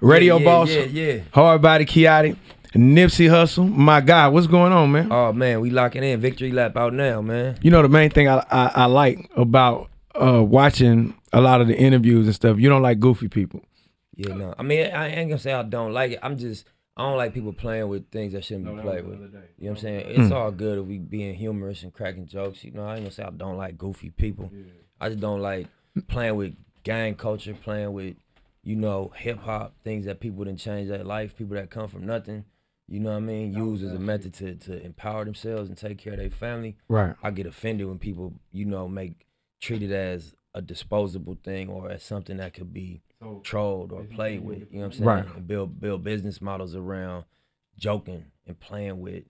Radio Boss, Yeah. Hardbody, Kiotti, Nipsey Hussle. My God, what's going on, man? Oh man, we locking in. Victory lap out now, man. You know the main thing I like about watching a lot of the interviews and stuff, you don't like goofy people. Yeah, no. I mean, I ain't gonna say I don't like it. I don't like people playing with things that shouldn't be played with. You know what I'm saying? It's all good if we being humorous and cracking jokes. You know, I ain't gonna say I don't like goofy people. I just don't like playing with gang culture, playing with, you know, hip hop, things that people didn't change their life, people that come from nothing. You know what I mean? Use as a method to empower themselves and take care of their family. Right. I get offended when people, you know, treat it as a disposable thing or as something that could be trolled or played with. You know what I'm saying? Right. And build business models around joking and playing with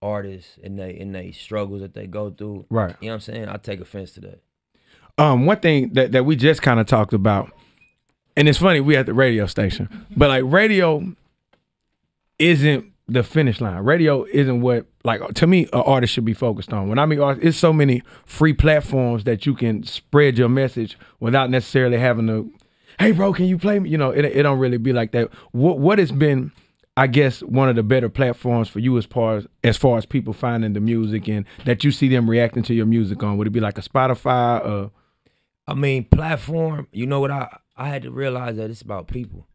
artists and they struggles that they go through. Right. You know what I'm saying? I take offense to that. One thing that we just kind of talked about, and it's funny, we at the radio station, but like radio isn't the finish line. Radio isn't what, like, to me, an artist should be focused on. When I mean artist, it's so many free platforms that you can spread your message without necessarily having to, hey bro, can you play me? You know, it don't really be like that. What has been, I guess, one of the better platforms for you as far as people finding the music and that you see them reacting to your music on? Would it be like a Spotify? I mean, platform, you know what, I had to realize that it's about people.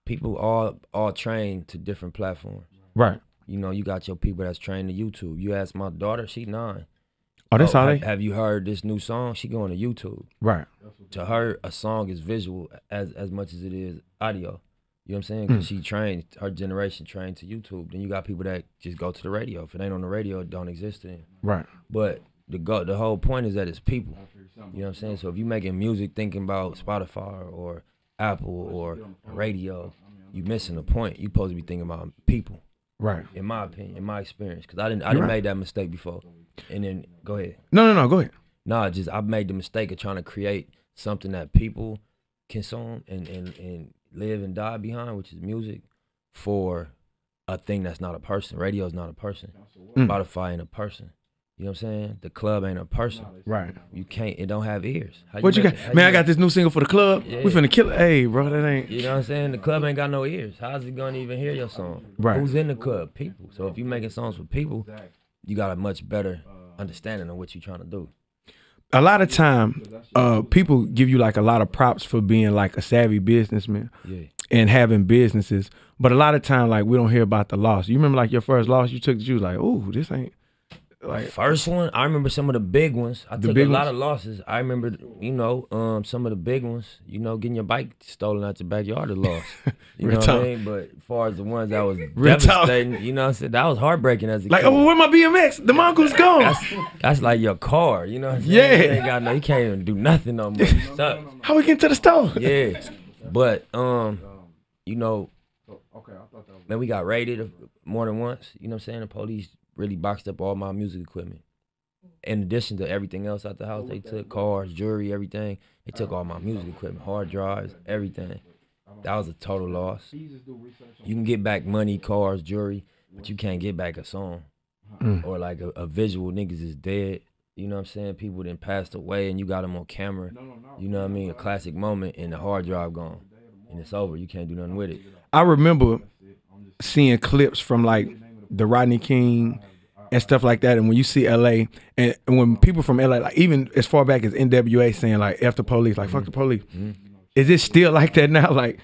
People all trained to different platforms. Right. You know, you got your people that's trained to YouTube. You ask my daughter, she 9. Oh, that's how they... Have you heard this new song? She going to YouTube. Right. To her, a song is visual as much as it is audio. You know what I'm saying? Because she trained, her generation trained to YouTube. Then you got people that just go to the radio. If it ain't on the radio, it don't exist then. Right. But the whole point is that it's people. You know what I'm saying? So if you making music thinking about Spotify or Apple or radio, you missing the point. You supposed to be thinking about people. Right. In my opinion, in my experience, because I didn't make that mistake before. And then go ahead. No, go ahead. No, I made the mistake of trying to create something that people consume and live and die behind, which is music, for a thing that's not a person. Radio is not a person. Spotify ain't a person. You know what I'm saying? The club ain't a person. Right. You can't, it don't have ears. What you got? Man, I got this new single for the club. Yeah. We finna kill it. Hey, bro, that ain't... You know what I'm saying? The club ain't got no ears. How's it gonna even hear your song? Right. Who's in the club? People. So if you making songs for people, you got a much better understanding of what you're trying to do. A lot of time, people give you like a lot of props for being like a savvy businessman and having businesses. But a lot of time, like, we don't hear about the loss. You remember like your first loss you took that you was like, ooh, this ain't... Like, first one, I remember some of the big ones. I took a lot of losses. I remember, you know, some of the big ones, you know, getting your bike stolen out your backyard, a loss. You know what I mean? But as far as the ones that was devastating, you know what I'm saying? That was heartbreaking as a kid. Like, oh, where my BMX? The Mongo's gone. That's like your car, you know what I'm saying? Yeah. You ain't got you can't even do nothing no more. You stuck. How we get to the store? Yeah. But, you know, man, we got raided more than once. You know what I'm saying? The police really boxed up all my music equipment. In addition to everything else out the house, they took cars, jewelry, everything. They took all my music equipment, hard drives, everything. That was a total loss. You can get back money, cars, jewelry, but you can't get back a song. Or like a visual, niggas is dead. You know what I'm saying? People done passed away and you got them on camera. You know what I mean? A classic moment and the hard drive gone. And it's over. You can't do nothing with it. I remember seeing clips from like the Rodney King and stuff like that, and when you see LA, and when people from LA, like even as far back as NWA saying like F the police, like fuck the police, is it still like that now? Like,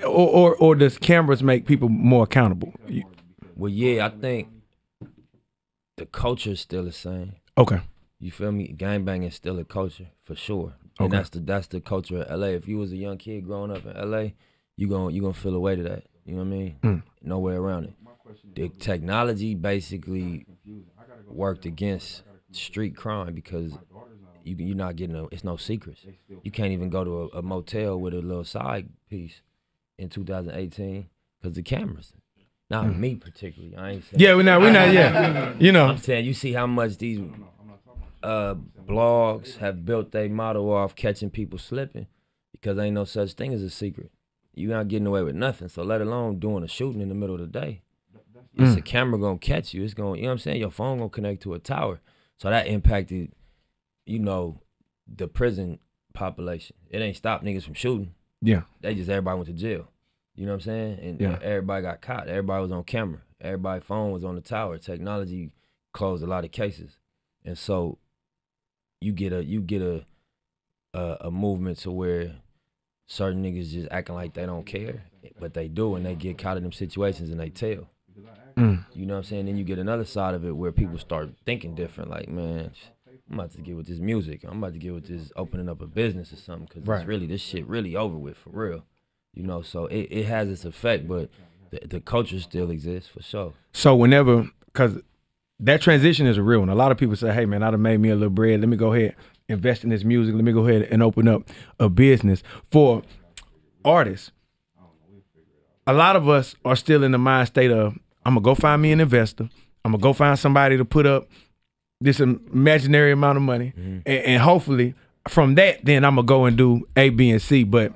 or does cameras make people more accountable? Well, yeah, I think the culture is still the same. Okay. You feel me? Gangbanging is still a culture for sure, and that's the culture of LA. If you was a young kid growing up in LA, you gonna feel a way to that. You know what I mean? No way around it. The technology basically worked against street crime because you're not getting it's no secrets. You can't even go to a motel with a little side piece in 2018 because the cameras. Not me particularly. I ain't saying. Yeah, we're not. Yeah, you know. I'm saying you see how much these blogs have built their motto off catching people slipping because ain't no such thing as a secret. You're not getting away with nothing. So let alone doing a shooting in the middle of the day. It's a camera gonna catch you. It's gonna, you know what I'm saying? Your phone gonna connect to a tower. So that impacted, you know, the prison population. It ain't stopped niggas from shooting. Yeah. They just everybody went to jail. You know what I'm saying? And everybody got caught. Everybody was on camera. Everybody's phone was on the tower. Technology closed a lot of cases, and so you get a movement to where certain niggas just acting like they don't care, but they do, and they get caught in them situations and they tell. You know what I'm saying? Then you get another side of it where people start thinking different, like, man, I'm about to get with this music. I'm about to get with this opening up a business or something, because it's really, this shit really over with, for real. You know, so it has its effect, but the culture still exists, for sure. So whenever, because that transition is a real one. A lot of people say, hey, man, I done made me a little bread. Let me go ahead, invest in this music. Let me go ahead and open up a business. For artists, a lot of us are still in the mind state of, I'm going to go find me an investor. I'm going to go find somebody to put up this imaginary amount of money. And hopefully from that, then I'm going to go and do A, B, and C. But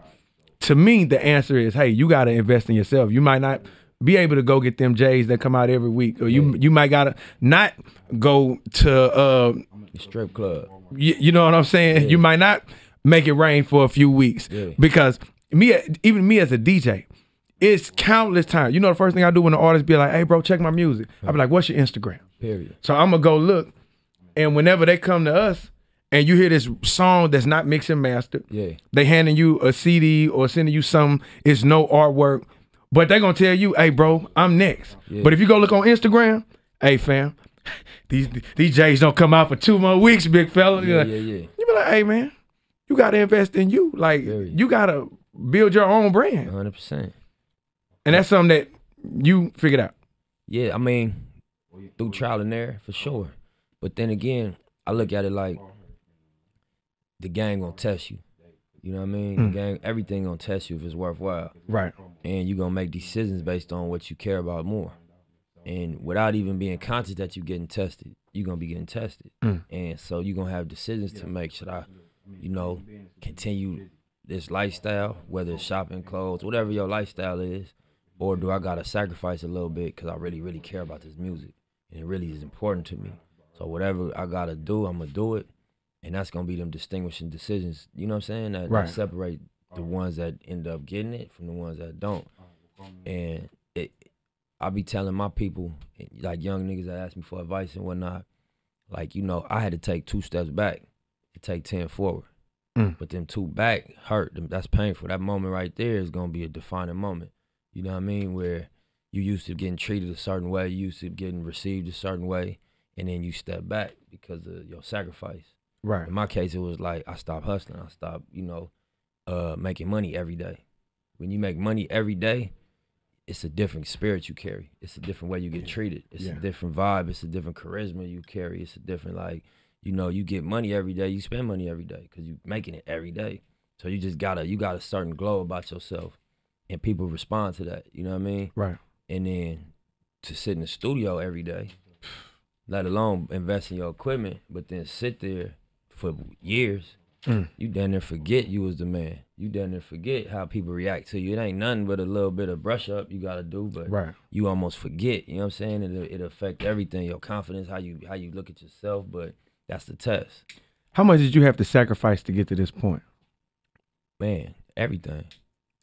to me, the answer is, hey, you got to invest in yourself. You might not be able to go get them J's that come out every week. Or you might got to not go to strip club. You know what I'm saying? Yeah. You might not make it rain for a few weeks. Because even me as a DJ, it's countless times. You know the first thing I do when the artist be like, hey, bro, check my music. I be like, what's your Instagram? Period. So I'm going to go look. And whenever they come to us and you hear this song that's not mixed and mastered, they handing you a CD or sending you something, it's no artwork, but they going to tell you, hey, bro, I'm next. But if you go look on Instagram, hey, fam, these J's don't come out for 2 more weeks, big fella. You be like, hey, man, you got to invest in you. Like, you got to build your own brand. 100%. And that's something that you figured out. Yeah, I mean, through trial and error, for sure. But then again, I look at it like the game gonna test you. You know what I mean? The game, everything gonna test you if it's worthwhile. Right. And you gonna make decisions based on what you care about more. And without even being conscious that you're getting tested, you're gonna be getting tested. And so you're gonna have decisions to make. Should I, you know, continue this lifestyle, whether it's shopping, clothes, whatever your lifestyle is, or do I gotta sacrifice a little bit because I really, really care about this music and it really is important to me. So whatever I gotta do, I'm gonna do it, and that's gonna be them distinguishing decisions. You know what I'm saying? That separate the ones that end up getting it from the ones that don't. And I be telling my people, like young niggas that ask me for advice and whatnot, like, you know, I had to take 2 steps back to take 10 forward. But them 2 back hurt. That's painful. That moment right there is gonna be a defining moment. You know what I mean? Where you used to getting treated a certain way, you used to getting received a certain way, and then you step back because of your sacrifice. Right. In my case, it was like I stopped hustling. I stopped, you know, making money every day. When you make money every day, it's a different spirit you carry. It's a different way you get treated. It's a different vibe. It's a different charisma you carry. It's a different, like, you know, you get money every day. You spend money every day because you're making it every day. So you just got a certain glow about yourself. And people respond to that, you know what I mean? Right. And then to sit in the studio every day, let alone invest in your equipment, but then sit there for years, you damn near forget you was the man. You damn near forget how people react to you. It ain't nothing but a little bit of brush up you gotta do, but you almost forget, you know what I'm saying? It affect everything, your confidence, how you look at yourself, but that's the test. How much did you have to sacrifice to get to this point? Man, everything.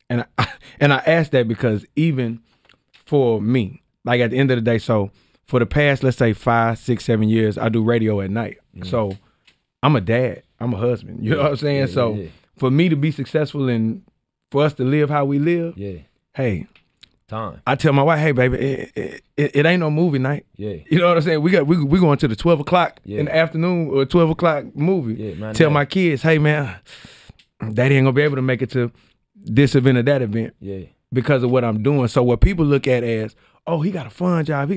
And I asked that because even for me, like at the end of the day, so for the past, let's say 5, 6, 7 years, I do radio at night. So I'm a dad, I'm a husband, you know what I'm saying? For me to be successful and for us to live how we live, hey, time. I tell my wife, hey baby, it ain't no movie night. You know what I'm saying? We going to the 12 o'clock in the afternoon or 12 o'clock movie. Tell my kids, hey man, daddy ain't gonna be able to make it to this event or that event because of what I'm doing. So what people look at as, oh, he got a fun job.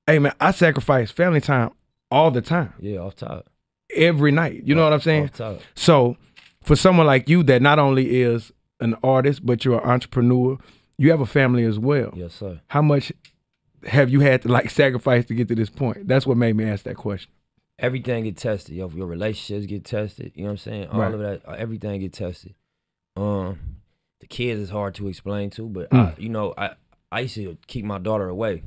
Hey man, I sacrifice family time all the time. Off top. Every night. You know what I'm saying? Off top. So for someone like you that not only is an artist, but you're an entrepreneur, you have a family as well. Yes, sir. How much have you had to like sacrifice to get to this point? That's what made me ask that question. Everything get tested. Your relationships get tested. You know what I'm saying? All of that, everything get tested. The kids is hard to explain to, but I used to keep my daughter away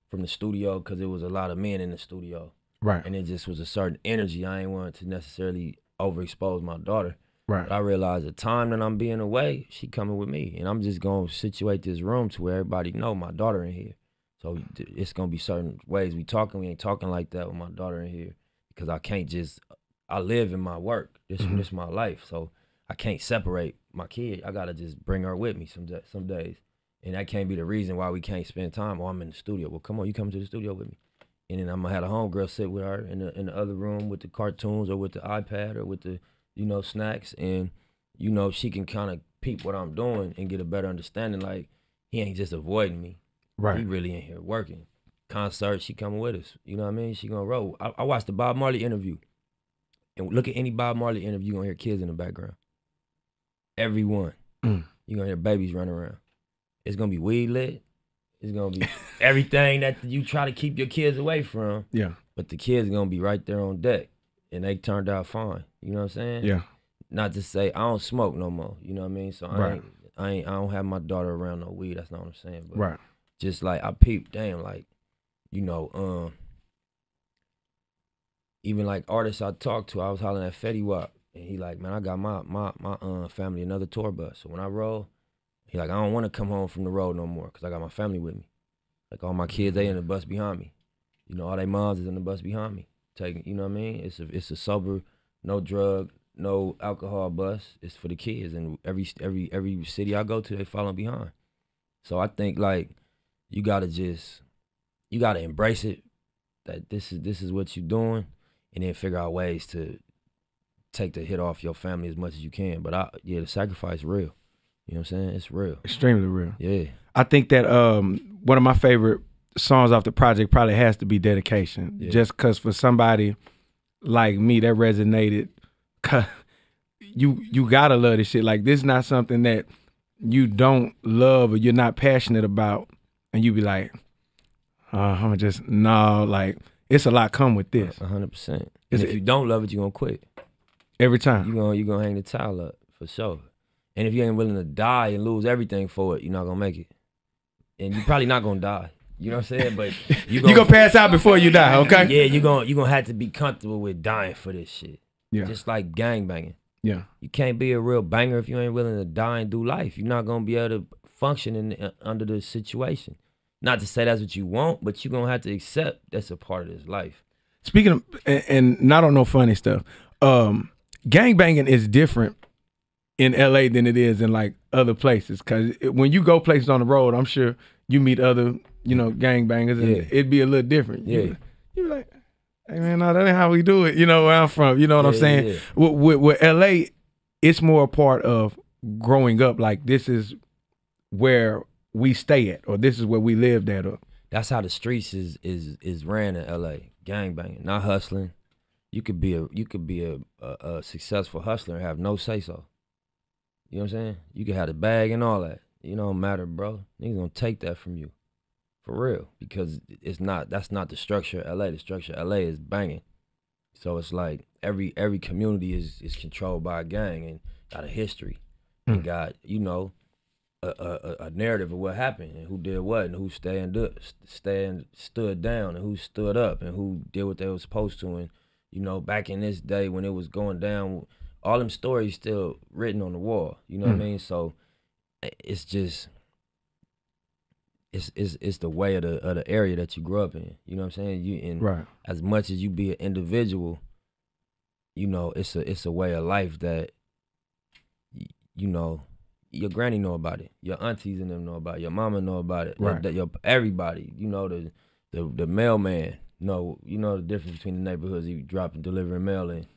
from the studio because it was a lot of men in the studio. Right. And it just was a certain energy. I ain't want to necessarily overexpose my daughter. Right. But I realized the time that I'm being away, she coming with me. And I'm just going to situate this room to where everybody know my daughter in here. So it's going to be certain ways we talking. We ain't talking like that with my daughter in here. Because I can't just, I live in my work. This is my life. So I can't separate my kid. I got to just bring her with me some days. And that can't be the reason why we can't spend time. Oh, I'm in the studio. Well, come on, you come to the studio with me. And then I'm going to have a homegirl sit with her in the other room with the cartoons or with the iPad or with the, you know, snacks. And, you know, she can kind of peep what I'm doing and get a better understanding. Like, he ain't just avoiding me. Right. He really in here working. Concert, she coming with us. You know what I mean? She gonna roll. I watched the Bob Marley interview. And look at any Bob Marley interview, you're gonna hear kids in the background. Everyone. You're gonna hear babies running around. It's gonna be weed lit. It's gonna be everything that you try to keep your kids away from. Yeah. But the kids gonna be right there on deck. And they turned out fine. You know what I'm saying? Yeah. Not to say I don't smoke no more. You know what I mean? So I don't have my daughter around no weed. That's not what I'm saying. But right. Just like I peeped, damn, like, you know, even like artists I talked to, I was hollering at Fetty Wap, and he like, man, I got my family another tour bus. So when I roll, he like, I don't want to come home from the road no more because I got my family with me. Like all my kids, they in the bus behind me. You know, all they moms is in the bus behind me. Taking, you know what I mean? It's a sober, no drug, no alcohol bus. It's for the kids, and every city I go to, they following behind. So I think like you gotta embrace it, that this is what you're doing, and then figure out ways to take the hit off your family as much as you can. But the sacrifice is real. You know what I'm saying? It's real. Extremely real. Yeah. I think that one of my favorite songs off the project probably has to be Dedication. Yeah. Just because for somebody like me that resonated, you gotta love this shit. Like, this is not something that you don't love or you're not passionate about, and you be like, I'm just, no, like, it's a lot come with this. 100%. And if you don't love it, you're gonna quit. Every time. You're gonna hang the towel up, for sure. And if you ain't willing to die and lose everything for it, you're not gonna make it. And you're probably not gonna die. You know what I'm saying? But you gonna pass out before you die, okay? Yeah, you're gonna have to be comfortable with dying for this shit. Yeah. Just like gangbanging. Yeah. You can't be a real banger if you ain't willing to die and do life. You're not gonna be able to function under the situation. Not to say that's what you want, but you're gonna have to accept that's a part of this life. Speaking of, and not on no funny stuff, gangbanging is different in LA than it is in like other places. Cause when you go places on the road, I'm sure you meet other, you know, gangbangers, and it'd be a little different. You be like, hey man, no, that ain't how we do it. You know where I'm from. You know what I'm saying? Yeah. With LA, it's more a part of growing up. Like, this is where we stay at, or this is where we lived at. Or that's how the streets is ran in LA. Gangbanging, not hustling. You could be a successful hustler and have no say so. You know what I'm saying? You could have the bag and all that. You don't matter, bro. Niggas gonna take that from you. For real. Because that's not the structure of LA. The structure of LA is banging. So it's like every community is controlled by a gang and got a history. And got, you know, a narrative of what happened and who did what and who stood down and who stood up and who did what they were supposed to. And, you know, back in this day when it was going down, all them stories still written on the wall. You know what I mean? So it's just it's the way of the area that you grew up in. You know what I'm saying? Right. As much as you be an individual, you know, it's a way of life that, you know, your granny know about it, your aunties and them know about it, your mama know about it, right? Everybody, you know, the mailman know, you know the difference between the neighborhoods you dropping delivering mail in.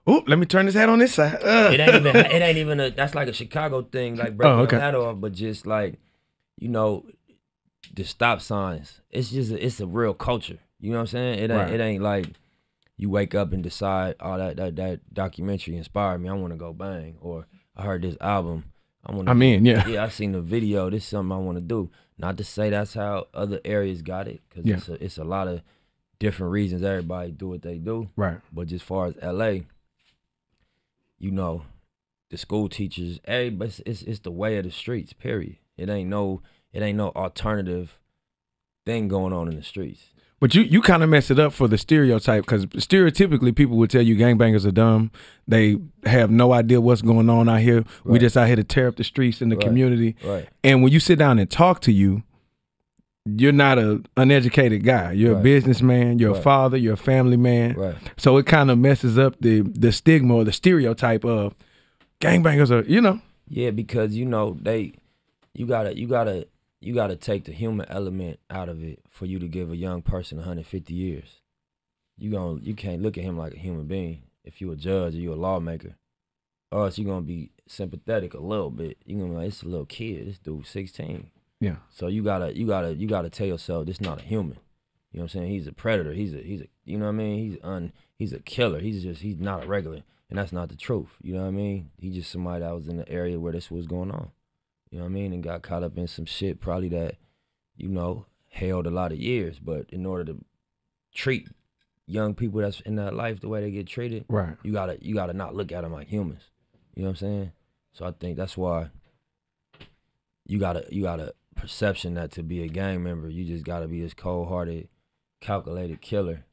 Oh, let me turn this hat on this side. It ain't even that's like a Chicago thing, like breaking the hat off, but just like, you know, the stop signs. It's a real culture. You know what I'm saying? It ain't like you wake up and decide, oh, that documentary inspired me, I want to go bang, or I heard this album. Yeah, I seen the video. This is something I want to do. Not to say that's how other areas got it, because it's a lot of different reasons everybody do what they do. Right. But just far as LA, you know, the school teachers, everybody, it's the way of the streets. Period. It ain't no alternative thing going on in the streets. But you kind of mess it up for the stereotype, because stereotypically people would tell you gangbangers are dumb. They have no idea what's going on out here. Right. We just out here to tear up the streets in the community. Right. And when you sit down and talk to you, you're not an uneducated guy. You're a businessman. You're a father. You're a family man. Right. So it kind of messes up the stigma or the stereotype of gangbangers are, you know. Yeah, because you know you gotta take the human element out of it for you to give a young person 150 years. You can't look at him like a human being if you a judge or you a lawmaker, or else you're gonna be sympathetic a little bit. You're gonna be like, it's a little kid. This dude 16. Yeah. So you gotta tell yourself this not a human. You know what I'm saying? He's a predator. He's a you know what I mean? He's a killer. He's not a regular, and that's not the truth. You know what I mean? He's just somebody that was in the area where this was going on. You know what I mean? And got caught up in some shit probably that, you know, held a lot of years. But in order to treat young people that's in that life the way they get treated, right, you gotta not look at them like humans. You know what I'm saying? So I think that's why you gotta perception that to be a gang member, you just gotta be this cold-hearted, calculated killer.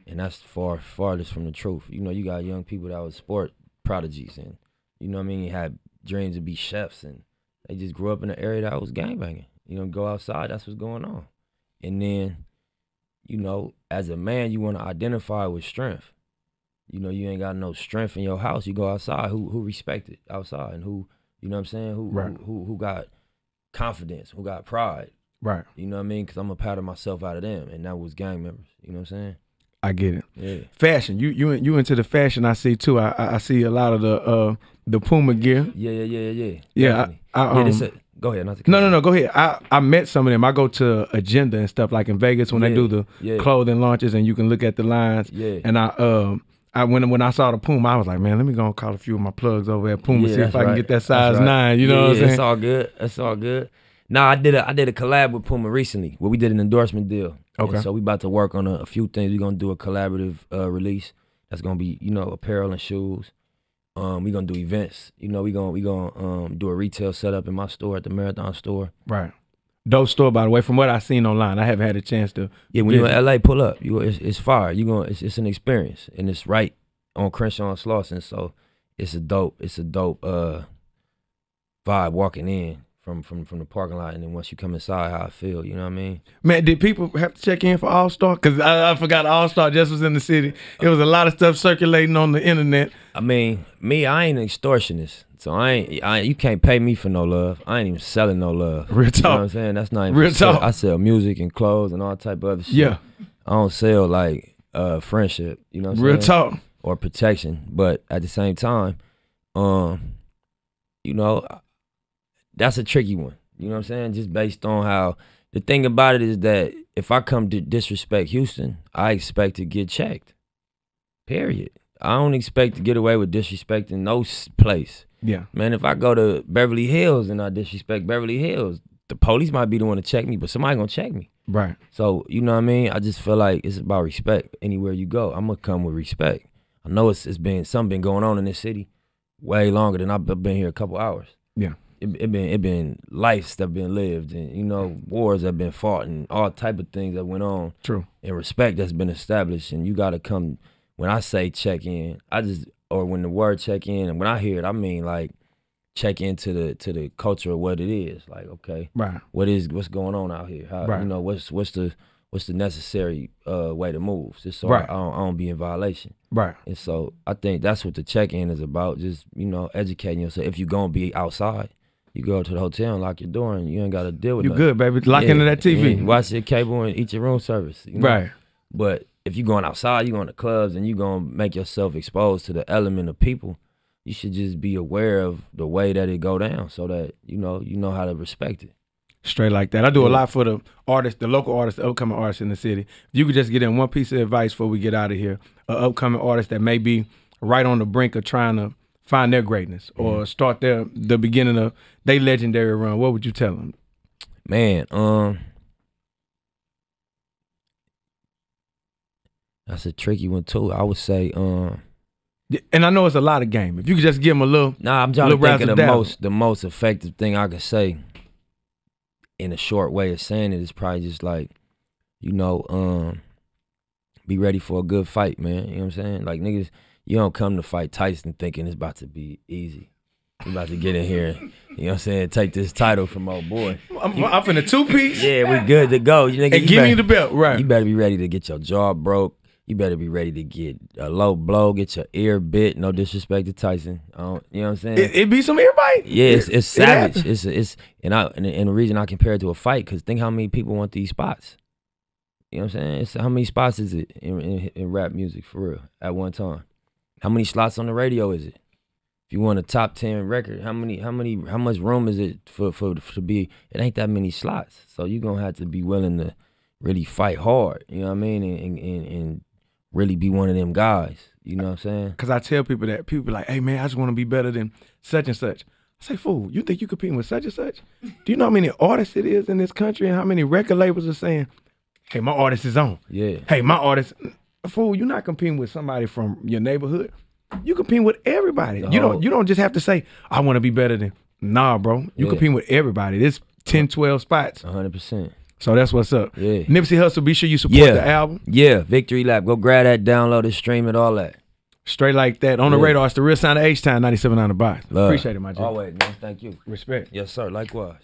And that's farthest from the truth. You know, you got young people that was sport prodigies, and you know what I mean, had dreams to be chefs, and they just grew up in an area that was gangbanging. You know, go outside, that's what's going on. And then, you know, as a man, you want to identify with strength. You know, you ain't got no strength in your house. You go outside, who respect it outside, and who, you know what I'm saying, who got confidence, who got pride. Right. You know what I mean? Because I'm going to pattern myself out of them, and that was gang members. You know what I'm saying? I get it. Yeah. Fashion. You into the fashion, I see too. I see a lot of the Puma gear. Yeah. Yeah. Go ahead. No. Go ahead. I met some of them. I go to Agenda and stuff like in Vegas when they do the clothing launches, and you can look at the lines. Yeah. And when I saw the Puma, I was like, man, let me go and call a few of my plugs over at Puma, see if I can get that size 9. You know what I'm saying? It's all good. That's all good. Nah, I did a collab with Puma recently where we did an endorsement deal. Okay. And so we about to work on a few things. We're gonna do a collaborative release that's gonna be, you know, apparel and shoes. We gonna do events. You know, we gonna do a retail setup in my store at the Marathon store. Right. Dope store, by the way. From what I've seen online, I haven't had a chance to. Yeah, when you're in LA, pull up. It's fire. It's an experience, and it's right on Crenshaw and Slauson. So it's a dope vibe walking in from the parking lot, and then once you come inside, how I feel. You know what I mean? Man, did people have to check in for All-Star? Because I forgot All-Star just was in the city. It was a lot of stuff circulating on the internet. I mean, I ain't an extortionist. So you can't pay me for no love. I ain't even selling no love. Real talk. You know what I'm saying? That's not even real talk. I sell music and clothes and all type of other shit. Yeah. I don't sell like friendship, you know what I'm real saying? Talk. Or protection. But at the same time, you know, that's a tricky one. You know what I'm saying? Just based on how the thing about it is that if I come to disrespect Houston, I expect to get checked. Period. I don't expect to get away with disrespecting no place. Yeah. Man, if I go to Beverly Hills and I disrespect Beverly Hills, the police might be the one to check me, but somebody gonna check me. Right. So, you know what I mean? I just feel like it's about respect. Anywhere you go, I'm gonna come with respect. I know something been going on in this city way longer than I've been here a couple hours. Yeah. It been lives that been lived, and you know, wars that been fought, and all type of things that went on. True. And respect that's been established, and you gotta come. When I say check in, or when the word check in, and when I hear it, I mean like check into the culture of what it is. Like, okay, right, what's going on out here? How, right. You know, what's the necessary way to move? Just so right. I don't be in violation. Right. And so I think that's what the check in is about. Just, you know, educating yourself. If you're gonna be outside, you go to the hotel and lock your door, and you ain't got to deal with it. You good, baby. Lock into that TV. Watch your cable and eat your room service. You know? Right. But if you're going outside, you're going to clubs, and you're going to make yourself exposed to the element of people, you should just be aware of the way that it go down so that, you know how to respect it. Straight like that. I do a lot for the artists, the local artists, the upcoming artists in the city. If you could just get in one piece of advice before we get out of here, an upcoming artist that may be right on the brink of trying to find their greatness or start the beginning of their legendary run, what would you tell them? Man, that's a tricky one too. I would say, and I know it's a lot of game. If you could just give them a little, I'm trying to think of the most effective thing I could say in a short way of saying it is probably just like, you know, be ready for a good fight, man. You know what I'm saying? Like, niggas, you don't come to fight Tyson thinking it's about to be easy. You about to get in here and, you know what I'm saying, take this title from old boy. I'm finna two-piece. Yeah, we good to go. You nigga, And give me the belt, right. You better be ready to get your jaw broke. You better be ready to get a low blow, get your ear bit. No disrespect to Tyson. You know what I'm saying? It be some ear bite. Yeah, it's savage. And the reason I compare it to a fight, because think how many people want these spots. You know what I'm saying? It's, how many spots is it in rap music for real at one time? How many slots on the radio is it? If you want a top 10 record, how much room is it for to be? It ain't that many slots. So you're gonna have to be willing to really fight hard. You know what I mean? And really be one of them guys. You know what I'm saying? Because I tell people that, people be like, hey man, I just want to be better than such and such. I say, fool, you think you competing with such and such? Do you know how many artists it is in this country and how many record labels are saying, hey, my artist is on. Yeah. Hey, my artist, fool, you're not competing with somebody from your neighborhood. You competing with everybody. You don't just have to say, I want to be better than. Nah, bro. You competing with everybody. There's 10, 12 spots. 100%. So that's what's up. Yeah. Nipsey Hussle, be sure you support the album. Yeah, Victory Lap. Go grab that, download it, stream it, all that. Straight like that. On the radar, it's the real sound of H-Town, 97 on the box. Love. Appreciate it, my G. Always, man. Thank you. Respect. Yes, sir. Likewise.